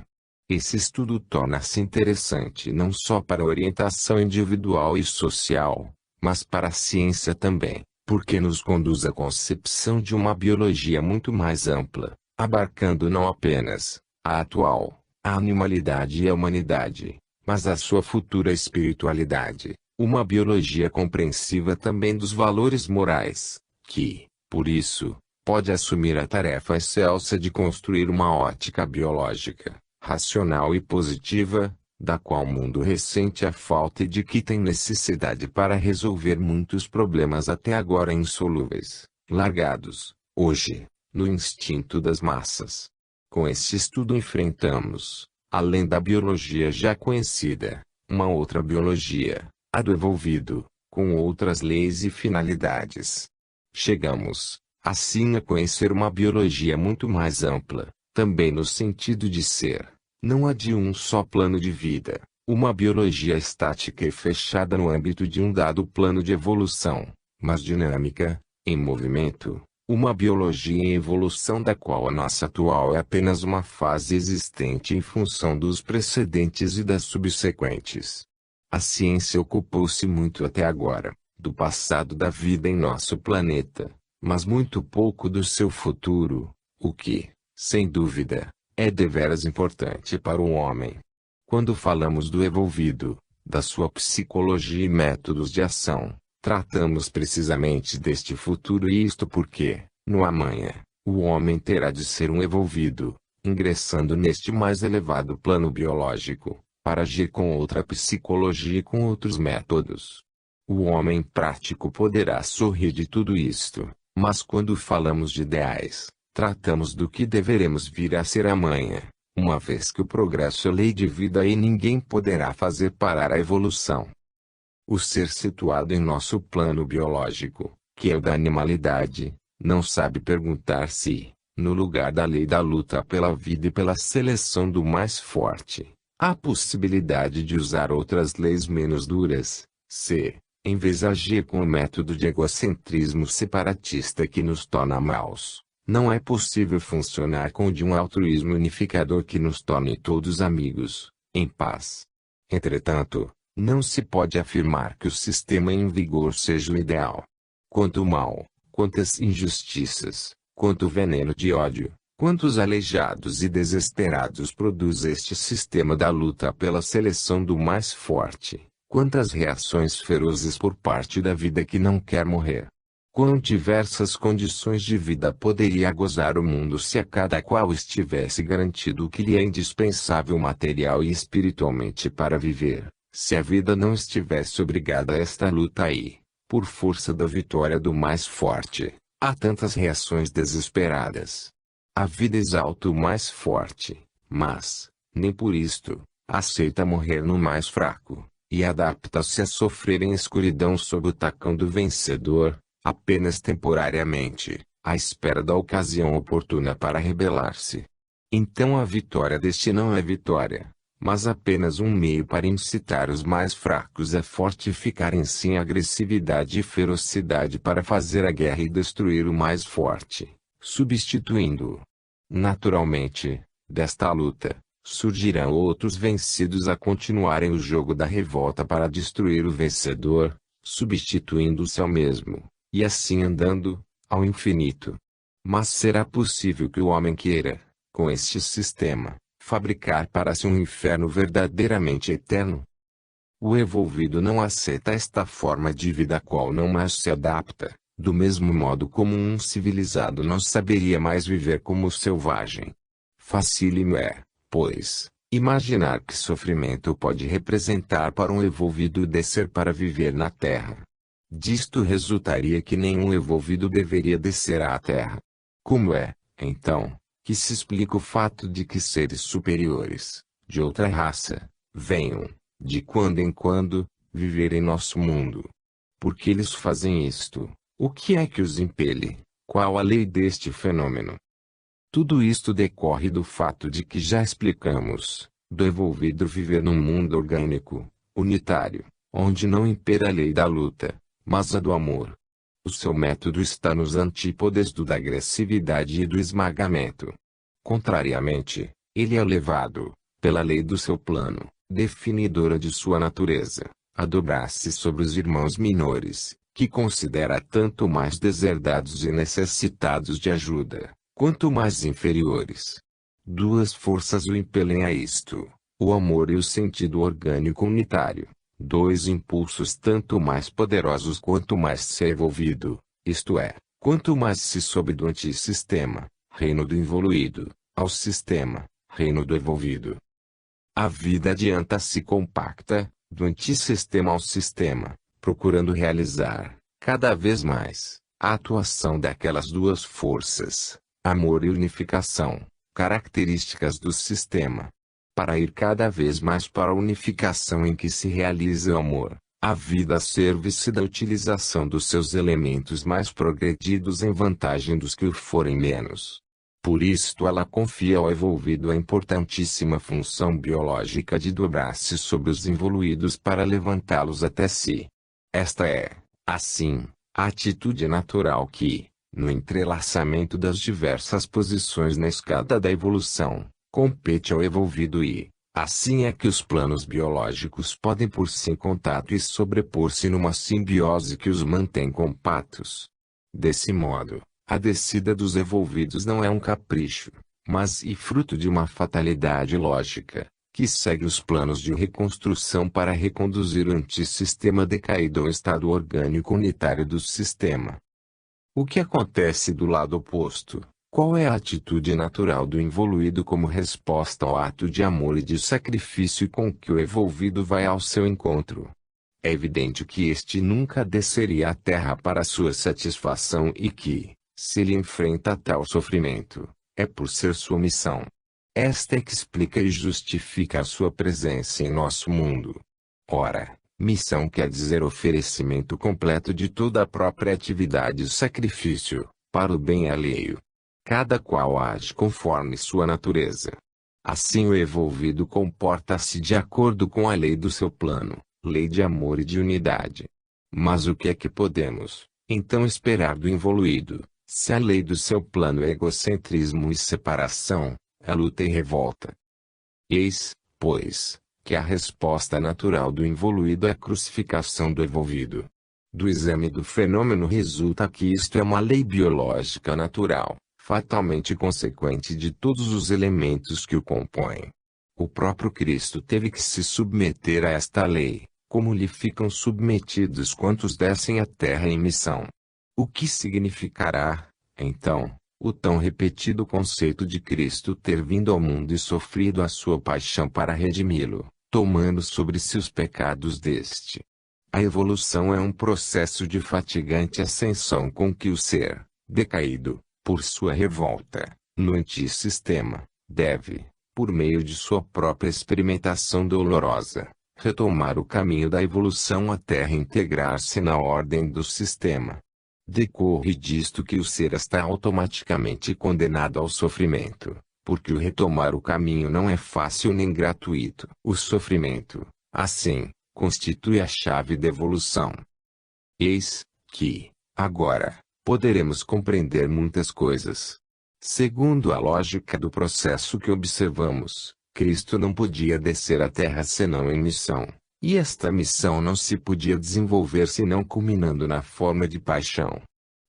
Esse estudo torna-se interessante não só para a orientação individual e social, mas para a ciência também, porque nos conduz à concepção de uma biologia muito mais ampla, abarcando não apenas a atual, a animalidade e a humanidade, mas a sua futura espiritualidade, uma biologia compreensiva também dos valores morais, que, por isso, pode assumir a tarefa excelsa de construir uma ótica biológica, racional e positiva, da qual o mundo ressente a falta e de que tem necessidade para resolver muitos problemas até agora insolúveis, largados, hoje, no instinto das massas. Com este estudo enfrentamos, além da biologia já conhecida, uma outra biologia, a do evolvido, com outras leis e finalidades. Chegamos, assim, a conhecer uma biologia muito mais ampla, também no sentido de ser, não a de um só plano de vida, uma biologia estática e fechada no âmbito de um dado plano de evolução, mas dinâmica, em movimento, uma biologia em evolução da qual a nossa atual é apenas uma fase existente em função dos precedentes e das subsequentes. A ciência ocupou-se muito até agora, do passado da vida em nosso planeta, mas muito pouco do seu futuro, o que, sem dúvida, é deveras importante para o homem. Quando falamos do evolvido, da sua psicologia e métodos de ação, tratamos precisamente deste futuro, e isto porque, no amanhã, o homem terá de ser um evolvido, ingressando neste mais elevado plano biológico, para agir com outra psicologia e com outros métodos. O homem prático poderá sorrir de tudo isto, mas quando falamos de ideais, tratamos do que deveremos vir a ser amanhã, uma vez que o progresso é lei de vida e ninguém poderá fazer parar a evolução. O ser situado em nosso plano biológico, que é o da animalidade, não sabe perguntar se, no lugar da lei da luta pela vida e pela seleção do mais forte, há possibilidade de usar outras leis menos duras, se, em vez de agir com o método de egocentrismo separatista que nos torna maus, não é possível funcionar com o de um altruísmo unificador que nos torne todos amigos, em paz. Entretanto, não se pode afirmar que o sistema em vigor seja o ideal. Quanto mal, quantas injustiças, quanto veneno de ódio, quantos aleijados e desesperados produz este sistema da luta pela seleção do mais forte, quantas reações ferozes por parte da vida que não quer morrer. Quão diversas condições de vida poderia gozar o mundo se a cada qual estivesse garantido o que lhe é indispensável material e espiritualmente para viver, se a vida não estivesse obrigada a esta luta e, por força da vitória do mais forte, há tantas reações desesperadas. A vida exalta o mais forte, mas, nem por isto, aceita morrer no mais fraco, e adapta-se a sofrer em escuridão sob o tacão do vencedor, apenas temporariamente, à espera da ocasião oportuna para rebelar-se. Então a vitória deste não é vitória, mas apenas um meio para incitar os mais fracos a fortificarem sim agressividade e ferocidade para fazer a guerra e destruir o mais forte, substituindo-o. Naturalmente, desta luta, surgirão outros vencidos a continuarem o jogo da revolta para destruir o vencedor, substituindo-se ao mesmo, e assim andando, ao infinito. Mas será possível que o homem queira, com este sistema, fabricar para si um inferno verdadeiramente eterno? O evolvido não aceita esta forma de vida a qual não mais se adapta, do mesmo modo como um civilizado não saberia mais viver como o selvagem. Facílimo é, pois, imaginar que sofrimento pode representar para um evolvido descer para viver na Terra. Disto resultaria que nenhum evolvido deveria descer à Terra. Como é, então, que se explica o fato de que seres superiores, de outra raça, venham, de quando em quando, viver em nosso mundo? Por que eles fazem isto? O que é que os impele? Qual a lei deste fenômeno? Tudo isto decorre do fato de que já explicamos, do evolvido viver num mundo orgânico, unitário, onde não impera a lei da luta, mas a do amor. O seu método está nos antípodes do da agressividade e do esmagamento. Contrariamente, ele é levado, pela lei do seu plano, definidora de sua natureza, a dobrar-se sobre os irmãos menores, que considera tanto mais deserdados e necessitados de ajuda, quanto mais inferiores. Duas forças o impelem a isto: o amor e o sentido orgânico unitário. Dois impulsos tanto mais poderosos quanto mais se é envolvido, isto é, quanto mais se sobe do antissistema, reino do involuído, ao sistema, reino do evolvido. A vida adianta-se compacta, do antissistema ao sistema, procurando realizar, cada vez mais, a atuação daquelas duas forças, amor e unificação, características do sistema. Para ir cada vez mais para a unificação em que se realiza o amor, a vida serve-se da utilização dos seus elementos mais progredidos em vantagem dos que o forem menos. Por isto ela confia ao evolvido a importantíssima função biológica de dobrar-se sobre os involuídos para levantá-los até si. Esta é, assim, a atitude natural que, no entrelaçamento das diversas posições na escada da evolução, compete ao evolvido e, assim é que os planos biológicos podem pôr-se em contato e sobrepor-se numa simbiose que os mantém compactos. Desse modo, a descida dos evolvidos não é um capricho, mas fruto de uma fatalidade lógica, que segue os planos de reconstrução para reconduzir o antissistema decaído ao estado orgânico unitário do sistema. O que acontece do lado oposto? Qual é a atitude natural do involuído como resposta ao ato de amor e de sacrifício com que o evolvido vai ao seu encontro? É evidente que este nunca desceria à terra para sua satisfação e que, se ele enfrenta tal sofrimento, é por ser sua missão. Esta é que explica e justifica a sua presença em nosso mundo. Ora, missão quer dizer oferecimento completo de toda a própria atividade e sacrifício, para o bem alheio. Cada qual age conforme sua natureza. Assim o evolvido comporta-se de acordo com a lei do seu plano, lei de amor e de unidade. Mas o que é que podemos, então, esperar do involuído, se a lei do seu plano é egocentrismo e separação, é luta e revolta? Eis, pois, que a resposta natural do involuído é a crucificação do evolvido. Do exame do fenômeno resulta que isto é uma lei biológica natural, fatalmente consequente de todos os elementos que o compõem. O próprio Cristo teve que se submeter a esta lei, como lhe ficam submetidos quantos descem à terra em missão. O que significará, então, o tão repetido conceito de Cristo ter vindo ao mundo e sofrido a sua paixão para redimi-lo, tomando sobre si os pecados deste? A evolução é um processo de fatigante ascensão com que o ser, decaído, por sua revolta, no antissistema, deve, por meio de sua própria experimentação dolorosa, retomar o caminho da evolução até reintegrar-se na ordem do sistema. Decorre disto que o ser está automaticamente condenado ao sofrimento, porque o retomar o caminho não é fácil nem gratuito. O sofrimento, assim, constitui a chave da evolução. Eis que, agora, poderemos compreender muitas coisas. Segundo a lógica do processo que observamos, Cristo não podia descer à terra senão em missão, e esta missão não se podia desenvolver senão culminando na forma de paixão.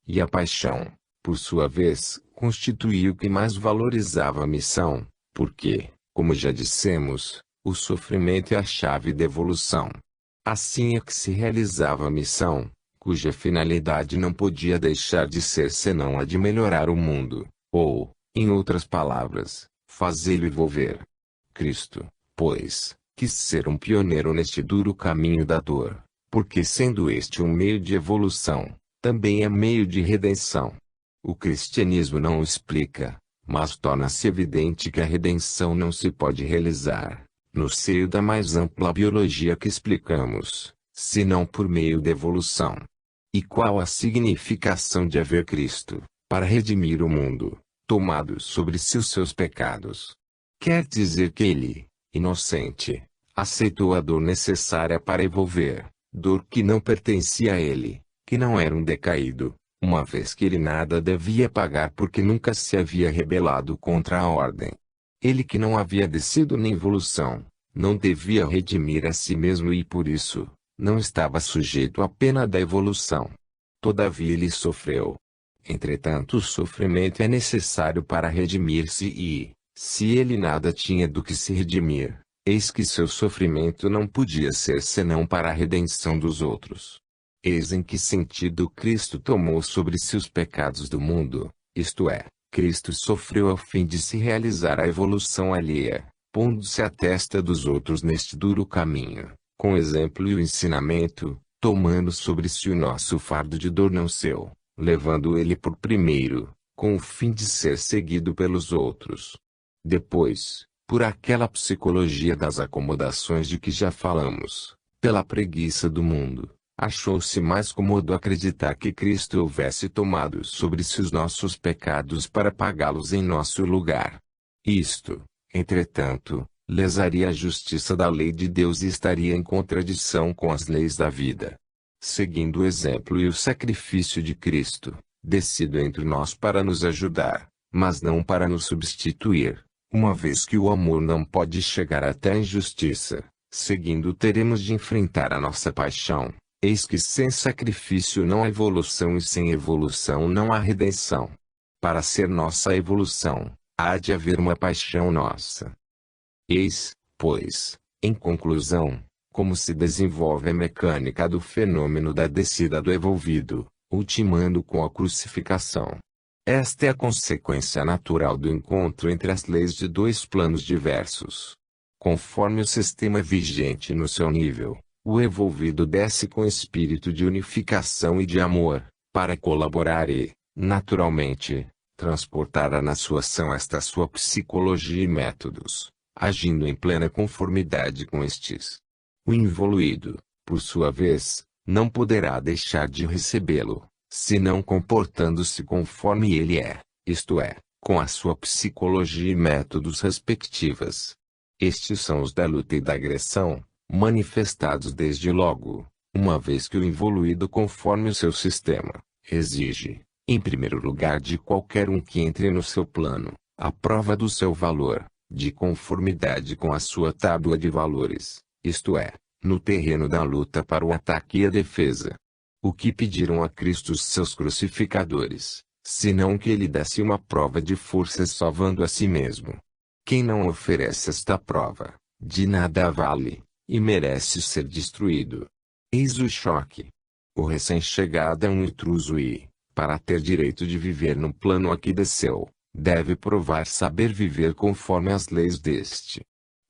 E a paixão, por sua vez, constituía o que mais valorizava a missão, porque, como já dissemos, o sofrimento é a chave da evolução. Assim é que se realizava a missão, cuja finalidade não podia deixar de ser senão a de melhorar o mundo, ou, em outras palavras, fazê-lo evolver. Cristo, pois, quis ser um pioneiro neste duro caminho da dor, porque sendo este um meio de evolução, também é meio de redenção. O cristianismo não o explica, mas torna-se evidente que a redenção não se pode realizar, no seio da mais ampla biologia que explicamos, senão por meio da evolução. E qual a significação de haver Cristo, para redimir o mundo, tomado sobre si os seus pecados? Quer dizer que ele, inocente, aceitou a dor necessária para evolver, dor que não pertencia a ele, que não era um decaído, uma vez que ele nada devia pagar porque nunca se havia rebelado contra a ordem. Ele que não havia descido na evolução, não devia redimir a si mesmo e por isso, não estava sujeito à pena da evolução. Todavia ele sofreu. Entretanto o sofrimento é necessário para redimir-se e, se ele nada tinha do que se redimir, eis que seu sofrimento não podia ser senão para a redenção dos outros. Eis em que sentido Cristo tomou sobre si os pecados do mundo, isto é, Cristo sofreu ao fim de se realizar a evolução alheia, pondo-se à testa dos outros neste duro caminho, com o exemplo e o ensinamento, tomando sobre si o nosso fardo de dor não seu, levando ele por primeiro, com o fim de ser seguido pelos outros. Depois, por aquela psicologia das acomodações de que já falamos, pela preguiça do mundo, achou-se mais cômodo acreditar que Cristo houvesse tomado sobre si os nossos pecados para pagá-los em nosso lugar. Isto, entretanto, lesaria a justiça da lei de Deus e estaria em contradição com as leis da vida. Seguindo o exemplo e o sacrifício de Cristo, descido entre nós para nos ajudar, mas não para nos substituir, uma vez que o amor não pode chegar até a injustiça, seguindo teremos de enfrentar a nossa paixão. Eis que sem sacrifício não há evolução e sem evolução não há redenção. Para ser nossa evolução, há de haver uma paixão nossa. Eis, pois, em conclusão, como se desenvolve a mecânica do fenômeno da descida do evolvido, ultimando com a crucificação. Esta é a consequência natural do encontro entre as leis de dois planos diversos. Conforme o sistema vigente no seu nível, o evolvido desce com espírito de unificação e de amor, para colaborar e, naturalmente, transportar na sua ação esta sua psicologia e métodos, agindo em plena conformidade com estes. O involuído, por sua vez, não poderá deixar de recebê-lo, senão comportando-se conforme ele é, isto é, com a sua psicologia e métodos respectivas. Estes são os da luta e da agressão, manifestados desde logo, uma vez que o involuído conforme o seu sistema, exige, em primeiro lugar de qualquer um que entre no seu plano, a prova do seu valor, de conformidade com a sua tábua de valores, isto é, no terreno da luta para o ataque e a defesa. O que pediram a Cristo os seus crucificadores, senão que ele desse uma prova de força salvando a si mesmo. Quem não oferece esta prova, de nada vale, e merece ser destruído. Eis o choque. O recém-chegado é um intruso e, para ter direito de viver no plano a que desceu, deve provar saber viver conforme as leis deste.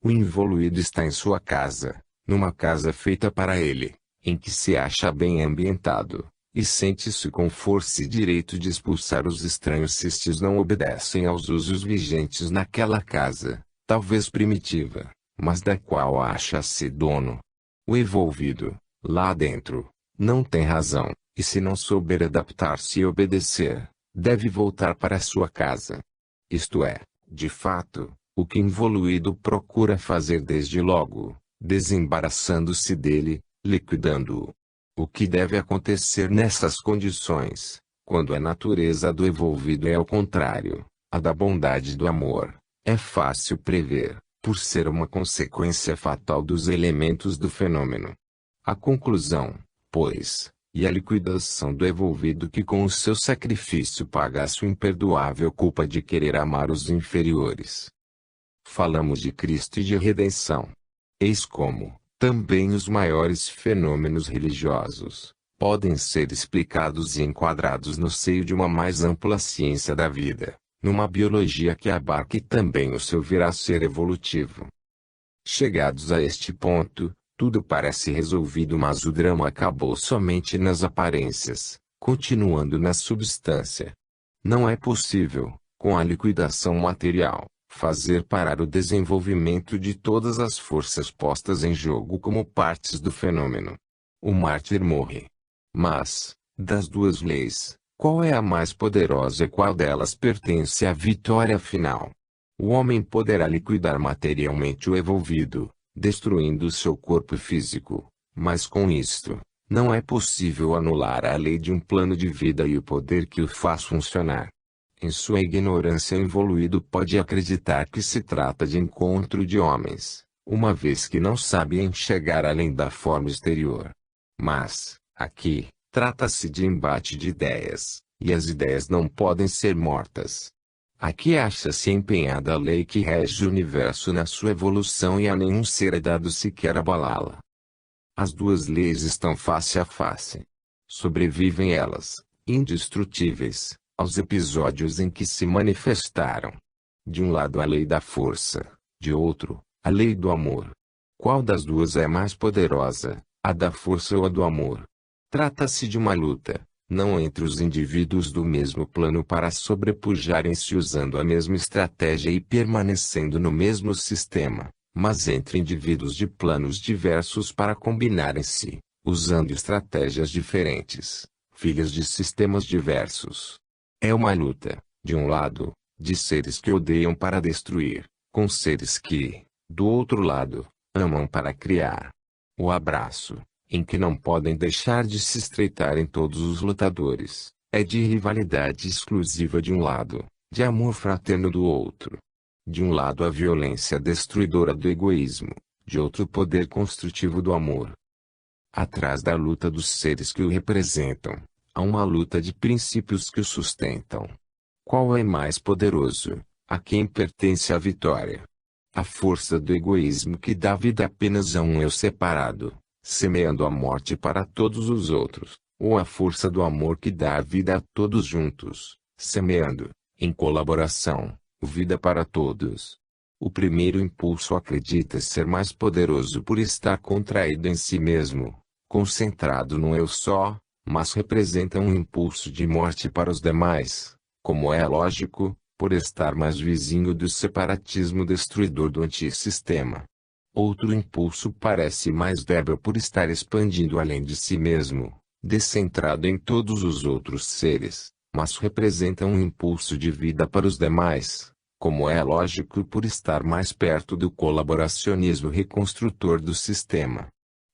O involuído está em sua casa, numa casa feita para ele, em que se acha bem ambientado, e sente-se com força e direito de expulsar os estranhos se estes não obedecem aos usos vigentes naquela casa, talvez primitiva, mas da qual acha-se dono. O envolvido, lá dentro, não tem razão, e se não souber adaptar-se e obedecer, deve voltar para sua casa. Isto é, de fato, o que involuído procura fazer desde logo, desembaraçando-se dele, liquidando-o. O que deve acontecer nessas condições, quando a natureza do envolvido é ao contrário, a da bondade e do amor, é fácil prever, por ser uma consequência fatal dos elementos do fenômeno. A conclusão, pois, e a liquidação do envolvido que com o seu sacrifício paga a sua imperdoável culpa de querer amar os inferiores. Falamos de Cristo e de redenção. Eis como, também os maiores fenômenos religiosos, podem ser explicados e enquadrados no seio de uma mais ampla ciência da vida, numa biologia que abarque também o seu vir a ser evolutivo. Chegados a este ponto, tudo parece resolvido, mas o drama acabou somente nas aparências, continuando na substância. Não é possível, com a liquidação material, fazer parar o desenvolvimento de todas as forças postas em jogo como partes do fenômeno. O mártir morre. Mas, das duas leis, qual é a mais poderosa e qual delas pertence à vitória final? O homem poderá liquidar materialmente o evolvido, destruindo seu corpo físico, mas com isto, não é possível anular a lei de um plano de vida e o poder que o faz funcionar. Em sua ignorância, o evoluído pode acreditar que se trata de encontro de homens, uma vez que não sabe enxergar além da forma exterior. Mas, aqui, trata-se de embate de ideias, e as ideias não podem ser mortas. Aqui acha-se empenhada a lei que rege o universo na sua evolução e a nenhum ser é dado sequer abalá-la. As duas leis estão face a face. Sobrevivem elas, indestrutíveis, aos episódios em que se manifestaram. De um lado a lei da força, de outro, a lei do amor. Qual das duas é mais poderosa, a da força ou a do amor? Trata-se de uma luta, não entre os indivíduos do mesmo plano para sobrepujarem-se usando a mesma estratégia e permanecendo no mesmo sistema, mas entre indivíduos de planos diversos para combinarem-se, usando estratégias diferentes, filhas de sistemas diversos. É uma luta, de um lado, de seres que odeiam para destruir, com seres que, do outro lado, amam para criar. O abraço, em que não podem deixar de se estreitarem todos os lutadores, é de rivalidade exclusiva de um lado, de amor fraterno do outro. De um lado a violência destruidora do egoísmo, de outro o poder construtivo do amor. Atrás da luta dos seres que o representam, há uma luta de princípios que o sustentam. Qual é mais poderoso? A quem pertence a vitória? A força do egoísmo que dá vida apenas a um eu separado, semeando a morte para todos os outros, ou a força do amor que dá a vida a todos juntos, semeando, em colaboração, vida para todos. O primeiro impulso acredita ser mais poderoso por estar contraído em si mesmo, concentrado num eu só, mas representa um impulso de morte para os demais, como é lógico, por estar mais vizinho do separatismo destruidor do antissistema. Outro impulso parece mais débil por estar expandindo além de si mesmo, descentrado em todos os outros seres, mas representa um impulso de vida para os demais, como é lógico por estar mais perto do colaboracionismo reconstrutor do sistema.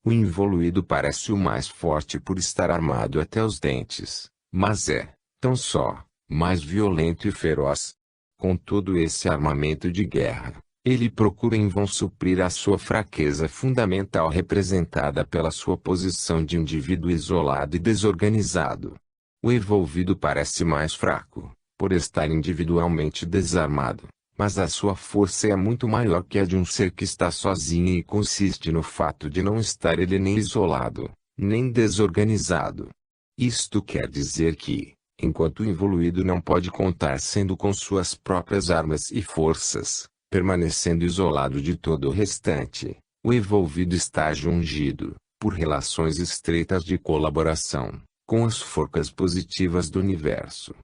O involuído parece o mais forte por estar armado até os dentes, mas é, tão só, mais violento e feroz. Com todo esse armamento de guerra, ele procura em vão suprir a sua fraqueza fundamental representada pela sua posição de indivíduo isolado e desorganizado. O evolvido parece mais fraco, por estar individualmente desarmado, mas a sua força é muito maior que a de um ser que está sozinho e consiste no fato de não estar ele nem isolado, nem desorganizado. Isto quer dizer que, enquanto o evoluído não pode contar sendo com suas próprias armas e forças, permanecendo isolado de todo o restante, o evolvido está jungido, por relações estreitas de colaboração, com as forças positivas do universo.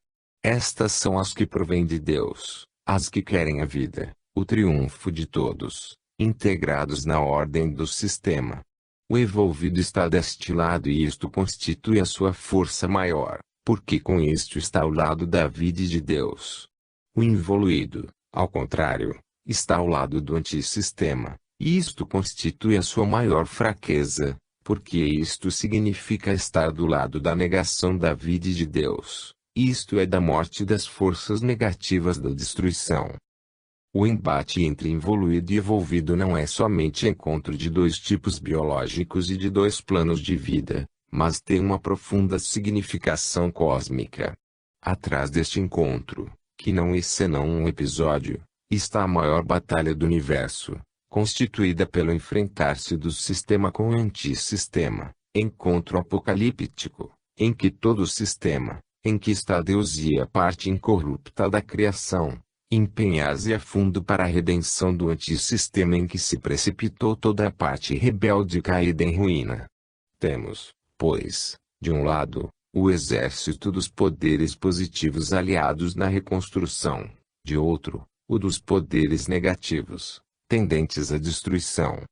Estas são as que provêm de Deus, as que querem a vida, o triunfo de todos, integrados na ordem do sistema. O evolvido está deste lado e isto constitui a sua força maior, porque com isto está ao lado da vida e de Deus. O involuído, ao contrário, está ao lado do antissistema, e isto constitui a sua maior fraqueza, porque isto significa estar do lado da negação da vida e de Deus, isto é da morte das forças negativas da destruição. O embate entre involuído e evolvido não é somente encontro de dois tipos biológicos e de dois planos de vida, mas tem uma profunda significação cósmica. Atrás deste encontro, que não é senão um episódio, está a maior batalha do universo, constituída pelo enfrentar-se do sistema com o antissistema, encontro apocalíptico, em que todo o sistema, Em que está Deus e a parte incorrupta da criação, empenhar-se a fundo para a redenção do antissistema em que se precipitou toda a parte rebelde caída em ruína. Temos, pois, de um lado, o exército dos poderes positivos aliados na reconstrução, de outro, o dos poderes negativos, tendentes à destruição.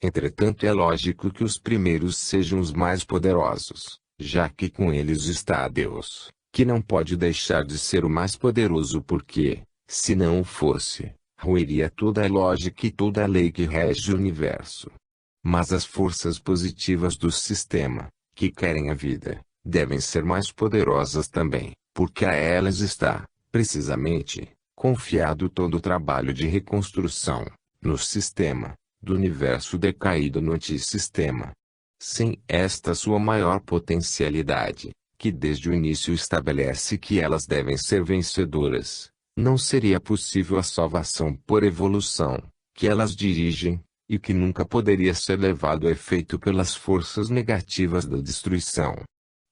Entretanto, é lógico que os primeiros sejam os mais poderosos, já que com eles está Deus, que não pode deixar de ser o mais poderoso porque, se não o fosse, ruiria toda a lógica e toda a lei que rege o universo. Mas as forças positivas do sistema, que querem a vida, devem ser mais poderosas também, porque a elas está, precisamente, confiado todo o trabalho de reconstrução, no sistema, do universo decaído no antissistema. Sem esta sua maior potencialidade, que desde o início estabelece que elas devem ser vencedoras, não seria possível a salvação por evolução, que elas dirigem, e que nunca poderia ser levado a efeito pelas forças negativas da destruição.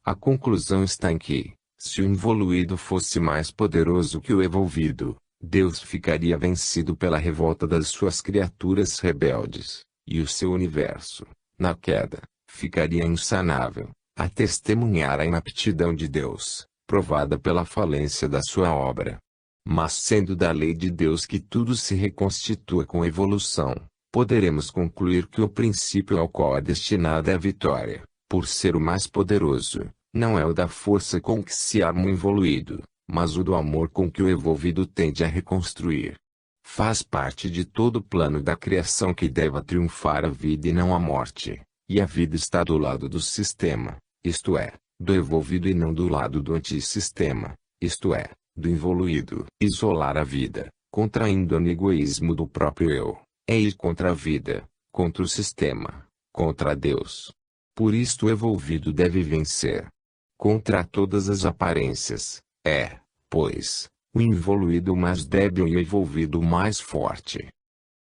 A conclusão está em que, se o involuído fosse mais poderoso que o evolvido, Deus ficaria vencido pela revolta das suas criaturas rebeldes, e o seu universo, na queda, ficaria insanável, a testemunhar a inaptidão de Deus, provada pela falência da sua obra. Mas sendo da lei de Deus que tudo se reconstitua com evolução, poderemos concluir que o princípio ao qual é destinada a vitória, por ser o mais poderoso, não é o da força com que se arma o involuído, mas o do amor com que o evolvido tende a reconstruir. Faz parte de todo o plano da criação que deva triunfar a vida e não a morte, e a vida está do lado do sistema, isto é, do evolvido e não do lado do antissistema, isto é, do involuído. Isolar a vida, contraindo no egoísmo do próprio eu, é ir contra a vida, contra o sistema, contra Deus. Por isto o evolvido deve vencer. Contra todas as aparências, é, pois, o involuído mais débil e o envolvido mais forte.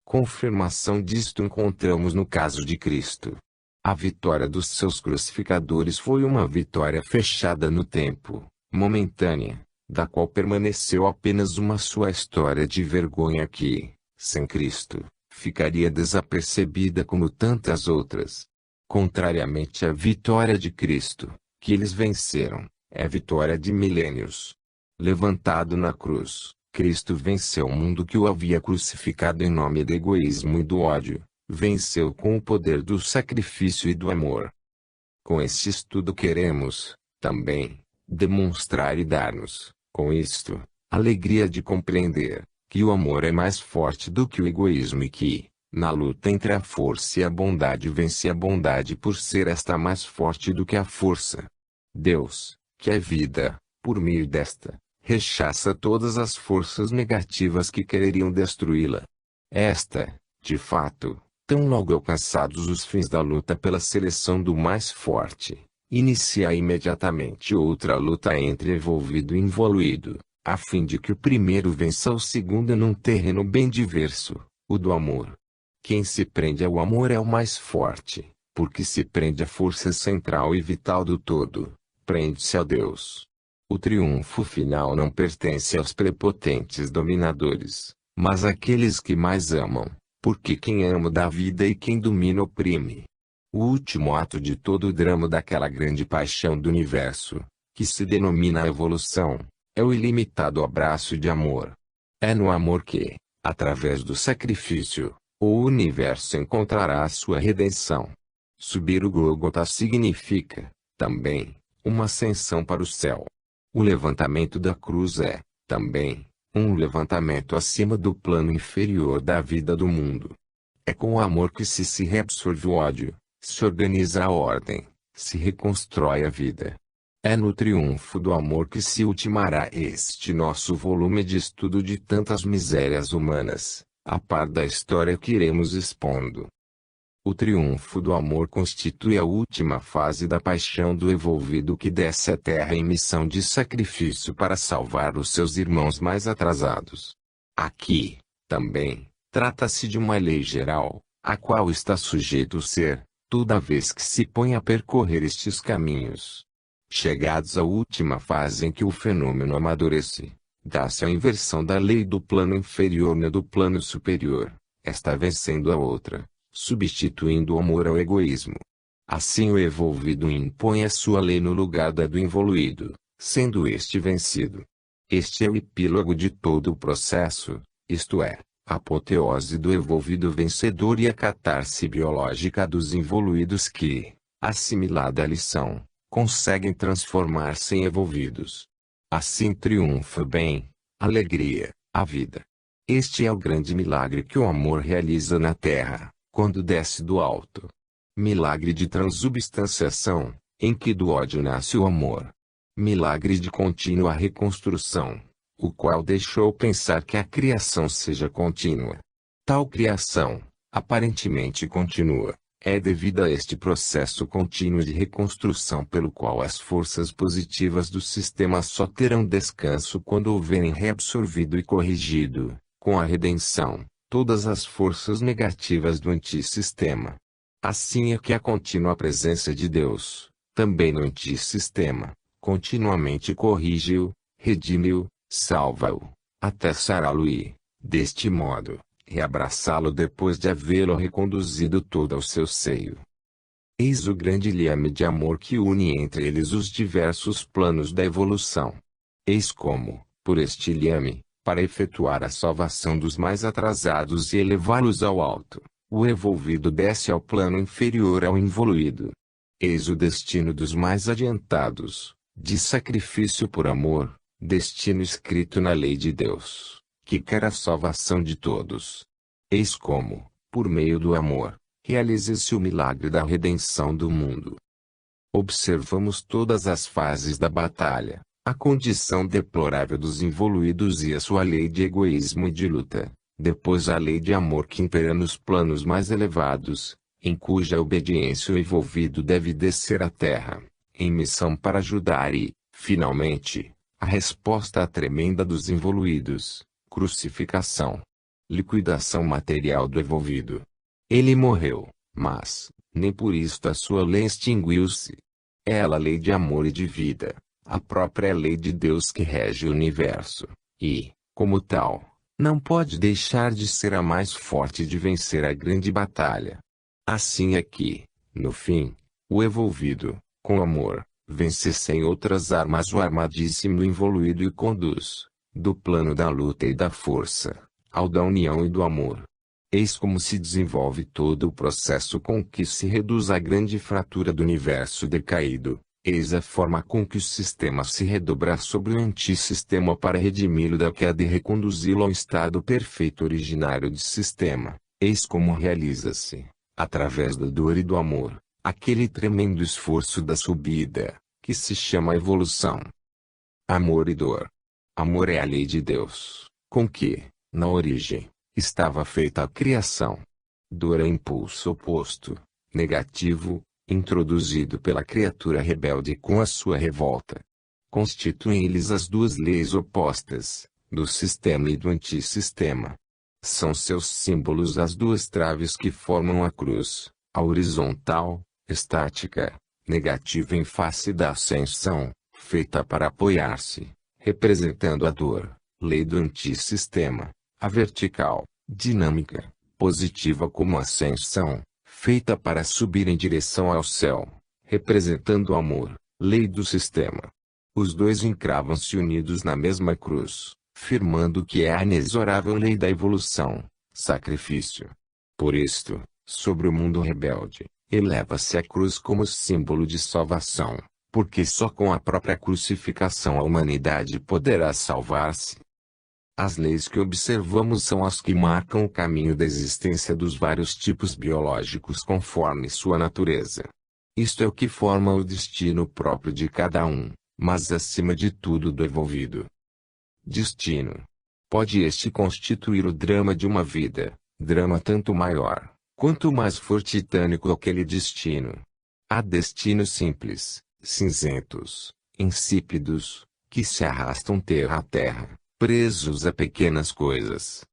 Confirmação disto encontramos no caso de Cristo. A vitória dos seus crucificadores foi uma vitória fechada no tempo, momentânea, da qual permaneceu apenas uma sua história de vergonha que, sem Cristo, ficaria desapercebida como tantas outras. Contrariamente à vitória de Cristo, que eles venceram, é a vitória de milênios. Levantado na cruz, Cristo venceu o mundo que o havia crucificado em nome do egoísmo e do ódio, venceu com o poder do sacrifício e do amor. Com este estudo queremos, também, demonstrar e dar-nos, com isto, alegria de compreender, que o amor é mais forte do que o egoísmo e que, na luta entre a força e a bondade vence a bondade por ser esta mais forte do que a força. Deus, que é vida, por meio desta, rechaça todas as forças negativas que quereriam destruí-la. Esta, de fato, tão logo alcançados os fins da luta pela seleção do mais forte, inicia imediatamente outra luta entre envolvido e involuído, a fim de que o primeiro vença o segundo num terreno bem diverso, o do amor. Quem se prende ao amor é o mais forte, porque se prende à força central e vital do todo, prende-se a Deus. O triunfo final não pertence aos prepotentes dominadores, mas àqueles que mais amam, porque quem ama dá vida e quem domina oprime. O último ato de todo o drama daquela grande paixão do universo, que se denomina evolução, é o ilimitado abraço de amor. É no amor que, através do sacrifício, o universo encontrará a sua redenção. Subir o Gólgota significa, também, uma ascensão para o céu. O levantamento da cruz é, também, um levantamento acima do plano inferior da vida do mundo. É com o amor que se reabsorve o ódio, se organiza a ordem, se reconstrói a vida. É no triunfo do amor que se ultimará este nosso volume de estudo de tantas misérias humanas, a par da história que iremos expondo. O triunfo do amor constitui a última fase da paixão do envolvido que desce à terra em missão de sacrifício para salvar os seus irmãos mais atrasados. Aqui, também, trata-se de uma lei geral, a qual está sujeito o ser, toda vez que se põe a percorrer estes caminhos. Chegados à última fase em que o fenômeno amadurece, dá-se a inversão da lei do plano inferior na do plano superior, esta vencendo a outra, substituindo o amor ao egoísmo. Assim o evolvido impõe a sua lei no lugar da do involuído, sendo este vencido. Este é o epílogo de todo o processo, isto é, a apoteose do evolvido vencedor e a catarse biológica dos involuídos que, assimilada a lição, conseguem transformar-se em evolvidos. Assim triunfa o bem, a alegria, a vida. Este é o grande milagre que o amor realiza na Terra, quando desce do alto. Milagre de transubstanciação, em que do ódio nasce o amor. Milagre de contínua reconstrução, o qual deixou pensar que a criação seja contínua. Tal criação, aparentemente contínua, é devida a este processo contínuo de reconstrução pelo qual as forças positivas do sistema só terão descanso quando houverem reabsorvido e corrigido, com a redenção, todas as forças negativas do antissistema. Assim é que a contínua presença de Deus, também no antissistema, continuamente corrige-o, redime-o, salva-o, até sará-lo e, deste modo, reabraçá-lo depois de havê-lo reconduzido todo ao seu seio. Eis o grande liame de amor que une entre eles os diversos planos da evolução. Eis como, por este liame, para efetuar a salvação dos mais atrasados e elevá-los ao alto, o evolvido desce ao plano inferior ao involuído. Eis o destino dos mais adiantados, de sacrifício por amor, destino escrito na lei de Deus, que quer a salvação de todos. Eis como, por meio do amor, realiza-se o milagre da redenção do mundo. Observamos todas as fases da batalha, a condição deplorável dos involuídos e a sua lei de egoísmo e de luta, depois a lei de amor que impera nos planos mais elevados, em cuja obediência o envolvido deve descer à terra, em missão para ajudar e, finalmente, a resposta à tremenda dos involuídos, crucificação. Liquidação material do envolvido. Ele morreu, mas, nem por isto a sua lei extinguiu-se. É ela a lei de amor e de vida, a própria lei de Deus que rege o universo, e, como tal, não pode deixar de ser a mais forte de vencer a grande batalha. Assim é que, no fim, o envolvido, com amor, vence sem outras armas o armadíssimo involuído e conduz, do plano da luta e da força, ao da união e do amor. Eis como se desenvolve todo o processo com que se reduz a grande fratura do universo decaído. Eis a forma com que o sistema se redobra sobre o antissistema para redimi-lo da queda e reconduzi-lo ao estado perfeito originário de sistema. Eis como realiza-se, através da dor e do amor, aquele tremendo esforço da subida, que se chama evolução. Amor e dor. Amor é a lei de Deus, com que, na origem, estava feita a criação. Dor é impulso oposto, negativo, introduzido pela criatura rebelde com a sua revolta. Constituem eles as duas leis opostas, do sistema e do antissistema. São seus símbolos as duas traves que formam a cruz, a horizontal, estática, negativa em face da ascensão, feita para apoiar-se, representando a dor, lei do antissistema, a vertical, dinâmica, positiva como a ascensão, feita para subir em direção ao céu, representando o amor, lei do sistema. Os dois encravam-se unidos na mesma cruz, firmando que é a inexorável lei da evolução, sacrifício. Por isto, sobre o mundo rebelde, eleva-se a cruz como símbolo de salvação, porque só com a própria crucificação a humanidade poderá salvar-se. As leis que observamos são as que marcam o caminho da existência dos vários tipos biológicos conforme sua natureza. Isto é o que forma o destino próprio de cada um, mas acima de tudo do envolvido. Destino. Pode este constituir o drama de uma vida, drama tanto maior, quanto mais fortitânico aquele destino. Há destinos simples, cinzentos, insípidos, que se arrastam terra a terra, presos a pequenas coisas.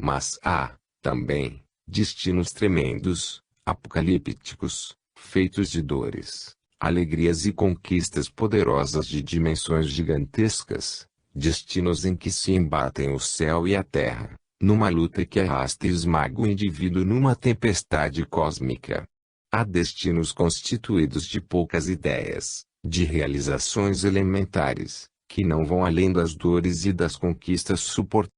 Mas há, também, destinos tremendos, apocalípticos, feitos de dores, Alegrias e conquistas poderosas de dimensões gigantescas, destinos em que se embatem o céu e a terra, numa luta que arrasta e esmaga o indivíduo numa tempestade cósmica. Há destinos constituídos de poucas ideias, de realizações elementares, que não vão além das dores e das conquistas suportadas